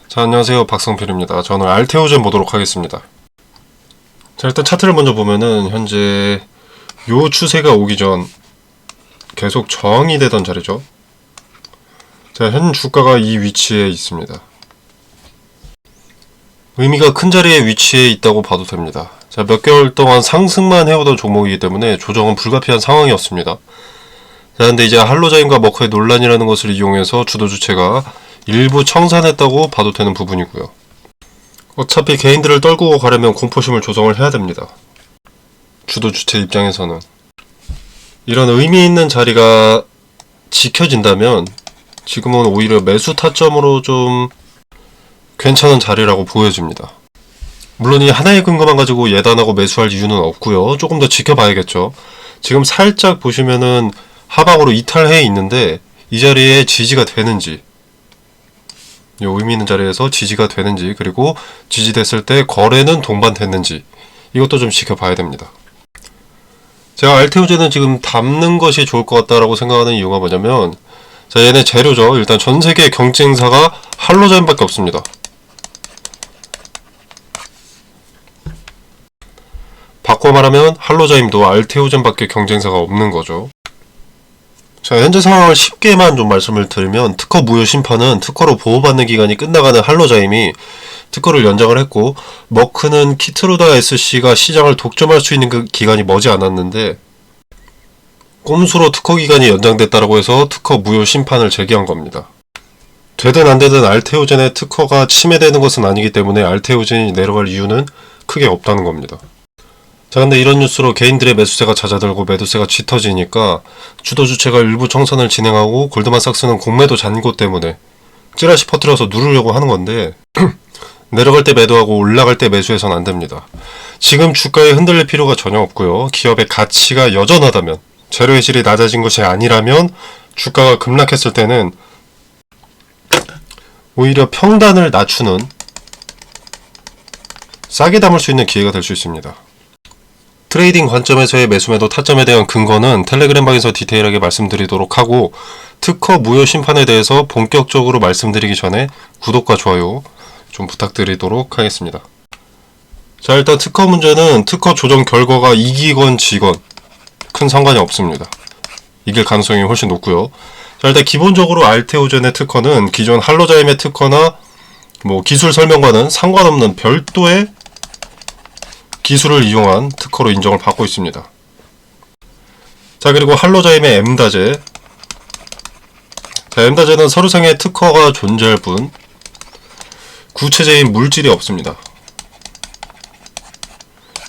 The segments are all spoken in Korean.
자, 안녕하세요. 박성필입니다. 저는 알테오젠 보도록 하겠습니다. 자, 일단 차트를 먼저 보면은 현재 요 추세가 오기 전 계속 저항이 되던 자리죠. 자, 현 주가가 이 위치에 있습니다. 의미가 큰 자리에 위치해 있다고 봐도 됩니다. 자, 몇 개월 동안 상승만 해오던 종목이기 때문에 조정은 불가피한 상황이었습니다. 자, 근데 이제 할로자임과 머커의 논란이라는 것을 이용해서 주도 주체가 일부 청산했다고 봐도 되는 부분이고요. 어차피 개인들을 떨구고 가려면 공포심을 조성을 해야 됩니다. 주도 주체 입장에서는. 이런 의미 있는 자리가 지켜진다면 지금은 오히려 매수 타점으로 좀 괜찮은 자리라고 보여집니다. 물론 이 하나의 근거만 가지고 예단하고 매수할 이유는 없고요. 조금 더 지켜봐야겠죠. 지금 살짝 보시면은 하방으로 이탈해 있는데 이 자리에 지지가 되는지, 이 의미 있는 자리에서 지지가 되는지, 그리고 지지됐을 때 거래는 동반됐는지, 이것도 좀 지켜봐야 됩니다. 제가 알테오젠은 지금 담는 것이 좋을 것 같다라고 생각하는 이유가 뭐냐면, 자, 얘네 재료죠. 일단 전 세계 경쟁사가 할로자임밖에 없습니다. 바꿔 말하면 할로자임도 알테오젠밖에 경쟁사가 없는 거죠. 자, 현재 상황을 쉽게만 좀 말씀을 드리면, 특허 무효 심판은 특허로 보호받는 기간이 끝나가는 할로자임이 특허를 연장을 했고, 머크는 키트루다 SC가 시장을 독점할 수 있는 그 기간이 머지 않았는데 꼼수로 특허 기간이 연장됐다라고 해서 특허 무효 심판을 제기한 겁니다. 되든 안 되든 알테오젠의 특허가 침해되는 것은 아니기 때문에 알테오젠이 내려갈 이유는 크게 없다는 겁니다. 자, 근데 이런 뉴스로 개인들의 매수세가 잦아들고 매도세가 짙어지니까 주도 주체가 일부 청산을 진행하고 골드만삭스는 공매도 잔고 때문에 찌라시 퍼뜨려서 누르려고 하는 건데 내려갈 때 매도하고 올라갈 때 매수해서는 안 됩니다. 지금 주가에 흔들릴 필요가 전혀 없고요. 기업의 가치가 여전하다면, 재료의 질이 낮아진 것이 아니라면 주가가 급락했을 때는 오히려 평단을 낮추는, 싸게 담을 수 있는 기회가 될 수 있습니다. 트레이딩 관점에서의 매수매도 타점에 대한 근거는 텔레그램방에서 디테일하게 말씀드리도록 하고, 특허 무효 심판에 대해서 본격적으로 말씀드리기 전에 구독과 좋아요 좀 부탁드리도록 하겠습니다. 자, 일단 특허 문제는 특허 조정 결과가 이기건 지건 큰 상관이 없습니다. 이길 가능성이 훨씬 높고요. 자, 일단 기본적으로 알테오젠의 특허는 기존 할로자임의 특허나 기술 설명과는 상관없는 별도의 기술을 이용한 특허로 인정을 받고 있습니다. 자, 그리고 할로자임의 엠다제. 자, 엠다제는 서류상의 특허가 존재할 뿐 구체적인 물질이 없습니다.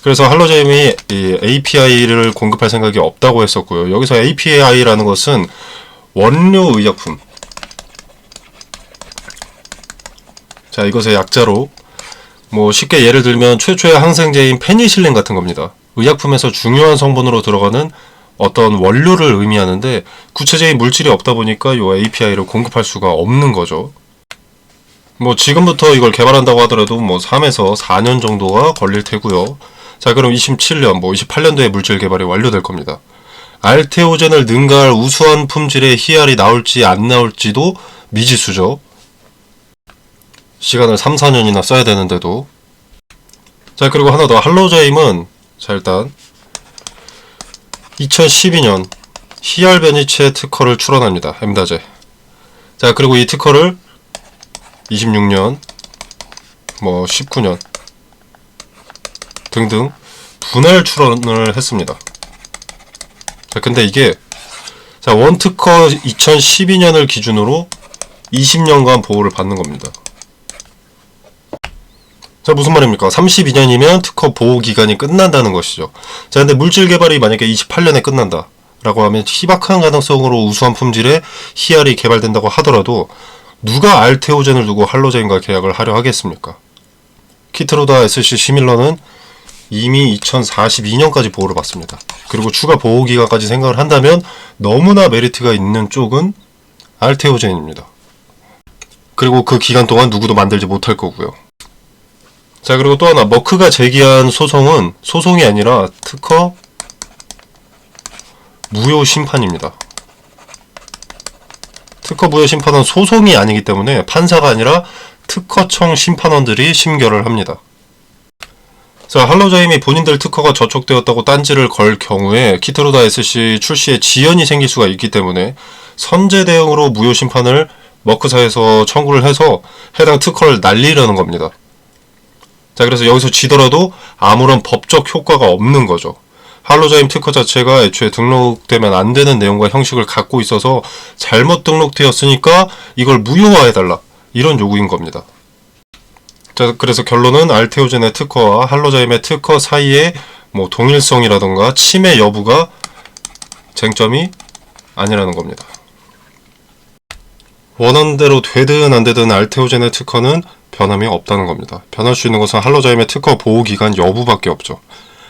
그래서 할로자임이 이 API를 공급할 생각이 없다고 했었고요. 여기서 API라는 것은 원료 의약품. 자, 이것의 약자로 쉽게 예를 들면 최초의 항생제인 페니실린 같은 겁니다. 의약품에서 중요한 성분으로 들어가는 어떤 원료를 의미하는데 구체적인 물질이 없다 보니까 이 API를 공급할 수가 없는 거죠. 지금부터 이걸 개발한다고 하더라도 3에서 4년 정도가 걸릴 테고요. 자, 그럼 27년, 28년도에 물질 개발이 완료될 겁니다. 알테오젠을 능가할 우수한 품질의 희알이 나올지 안 나올지도 미지수죠. 시간을 3, 4년이나 써야 되는데도. 자, 그리고 하나 더. 할로자임은, 자, 일단 2012년 희알 변이체 특허를 출원합니다. 엠다제. 자, 그리고 이 특허를 26년, 19년 등등 분할 출원을 했습니다. 자, 근데 이게 원특허 2012년을 기준으로 20년간 보호를 받는 겁니다. 자, 무슨 말입니까? 32년이면 특허 보호 기간이 끝난다는 것이죠. 자, 근데 물질 개발이 만약에 28년에 끝난다 라고 하면 희박한 가능성으로 우수한 품질의 희알이 개발된다고 하더라도 누가 알테오젠을 두고 할로자임과 계약을 하려 하겠습니까? 키트루다 SC 시밀러는 이미 2042년까지 보호를 받습니다. 그리고 추가 보호 기간까지 생각을 한다면 너무나 메리트가 있는 쪽은 알테오젠입니다. 그리고 그 기간 동안 누구도 만들지 못할 거고요. 자, 그리고 또 하나, 머크가 제기한 소송은 소송이 아니라 특허 무효 심판입니다. 특허 무효 심판은 소송이 아니기 때문에 판사가 아니라 특허청 심판원들이 심결을 합니다. 자, 할로자임이 본인들 특허가 저촉되었다고 딴지를 걸 경우에 키트루다 SC 출시에 지연이 생길 수가 있기 때문에 선제 대응으로 무효 심판을 머크사에서 청구를 해서 해당 특허를 날리려는 겁니다. 자, 그래서 여기서 지더라도 아무런 법적 효과가 없는 거죠. 할로자임 특허 자체가 애초에 등록되면 안 되는 내용과 형식을 갖고 있어서 잘못 등록되었으니까 이걸 무효화해달라, 이런 요구인 겁니다. 자, 그래서 결론은 알테오젠의 특허와 할로자임의 특허 사이의 동일성이라던가 침해 여부가 쟁점이 아니라는 겁니다. 원하는 대로 되든 안 되든 알테오젠의 특허는 변함이 없다는 겁니다. 변할 수 있는 것은 할로자임의 특허 보호기간 여부밖에 없죠.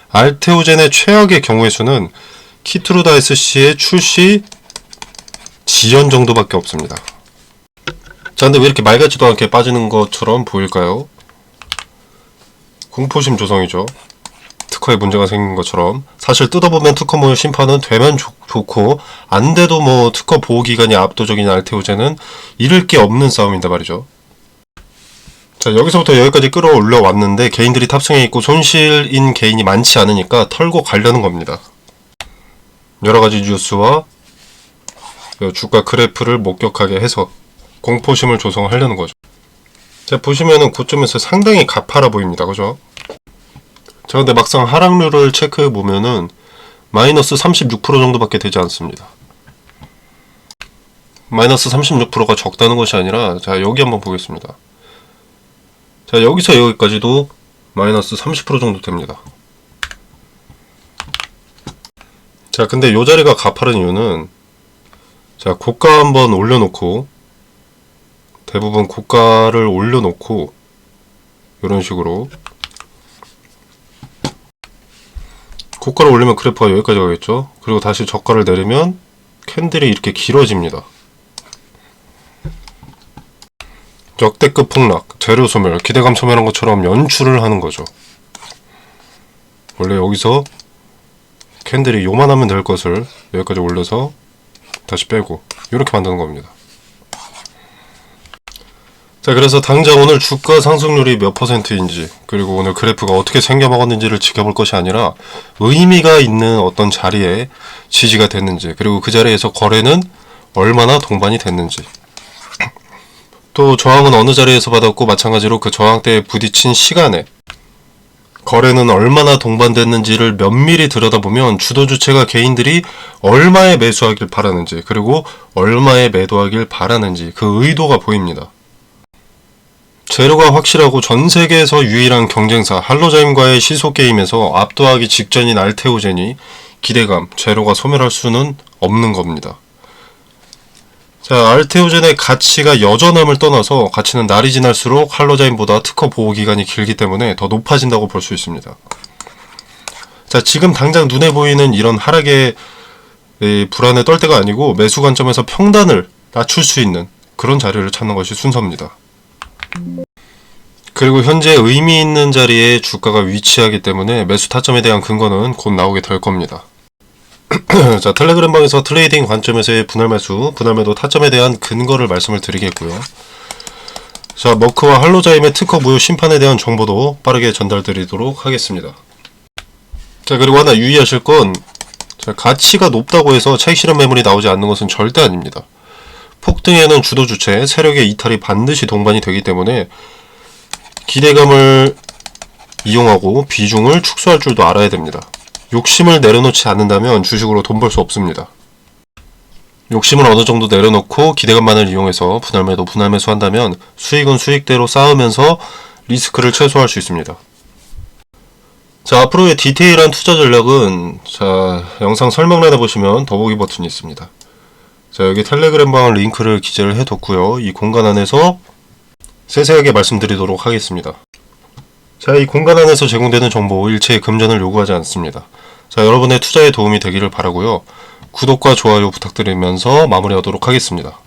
알테오젠의 최악의 경우의 수는 키트루다 SC의 출시 지연 정도밖에 없습니다. 자, 근데 왜 이렇게 말 같지도 않게 빠지는 것처럼 보일까요? 공포심 조성이죠. 특허에 문제가 생긴 것처럼. 사실 뜯어보면 특허 무효 심판은 되면 좋고 안 돼도 특허 보호기간이 압도적인 알테오젠은 잃을 게 없는 싸움인데 말이죠. 자, 여기서부터 여기까지 끌어올려 왔는데 개인들이 탑승해 있고 손실인 개인이 많지 않으니까 털고 가려는 겁니다. 여러가지 뉴스와 주가 그래프를 목격하게 해서 공포심을 조성하려는 거죠. 자, 보시면은 고점에서 상당히 가파라 보입니다. 그죠? 자, 근데 막상 하락률을 체크해 보면은 마이너스 36% 정도밖에 되지 않습니다. 마이너스 36%가 적다는 것이 아니라, 자, 여기 한번 보겠습니다. 자, 여기서 여기까지도 마이너스 30% 정도 됩니다. 자, 근데 요 자리가 가파른 이유는, 자, 고가 한번 올려놓고, 대부분 고가를 올려놓고, 이런 식으로 고가를 올리면 그래프가 여기까지 가겠죠. 그리고 다시 저가를 내리면 캔들이 이렇게 길어집니다. 역대급 폭락, 재료 소멸, 기대감 소멸한 것처럼 연출을 하는 거죠. 원래 여기서 캔들이 요만하면 될 것을 여기까지 올려서 다시 빼고 이렇게 만드는 겁니다. 자, 그래서 당장 오늘 주가 상승률이 몇 %인지, 그리고 오늘 그래프가 어떻게 생겨먹었는지를 지켜볼 것이 아니라 의미가 있는 어떤 자리에 지지가 됐는지, 그리고 그 자리에서 거래는 얼마나 동반이 됐는지, 또 저항은 어느 자리에서 받았고 마찬가지로 그 저항대에 부딪힌 시간에 거래는 얼마나 동반됐는지를 면밀히 들여다보면 주도 주체가 개인들이 얼마에 매수하길 바라는지, 그리고 얼마에 매도하길 바라는지 그 의도가 보입니다. 재료가 확실하고 전 세계에서 유일한 경쟁사 할로자임과의 시소 게임에서 압도하기 직전인 알테오젠이 기대감, 재료가 소멸할 수는 없는 겁니다. 자, 알테오젠의 가치가 여전함을 떠나서 가치는 날이 지날수록 할로자임보다 특허 보호 기간이 길기 때문에 더 높아진다고 볼 수 있습니다. 자, 지금 당장 눈에 보이는 이런 하락의 불안에 떨 때가 아니고 매수 관점에서 평단을 낮출 수 있는 그런 자리를 찾는 것이 순서입니다. 그리고 현재 의미 있는 자리에 주가가 위치하기 때문에 매수 타점에 대한 근거는 곧 나오게 될 겁니다. 자, 텔레그램방에서 트레이딩 관점에서의 분할 매수, 분할 매도 타점에 대한 근거를 말씀을 드리겠고요. 자, 머크와 할로자임의 특허 무효 심판에 대한 정보도 빠르게 전달드리도록 하겠습니다. 자, 그리고 하나 유의하실 건, 자, 가치가 높다고 해서 차익 실현 매물이 나오지 않는 것은 절대 아닙니다. 폭등에는 주도 주체, 세력의 이탈이 반드시 동반이 되기 때문에 기대감을 이용하고 비중을 축소할 줄도 알아야 됩니다. 욕심을 내려놓지 않는다면 주식으로 돈 벌 수 없습니다. 욕심을 어느 정도 내려놓고 기대감만을 이용해서 분할 매도, 분할 매수 한다면 수익은 수익대로 쌓으면서 리스크를 최소화할 수 있습니다. 자, 앞으로의 디테일한 투자 전략은 자, 영상 설명란에 보시면 더보기 버튼이 있습니다. 자, 여기 텔레그램방 링크를 기재를 해뒀고요. 이 공간 안에서 세세하게 말씀드리도록 하겠습니다. 자, 이 공간 안에서 제공되는 정보 일체의 금전을 요구하지 않습니다. 자, 여러분의 투자에 도움이 되기를 바라고요. 구독과 좋아요 부탁드리면서 마무리하도록 하겠습니다.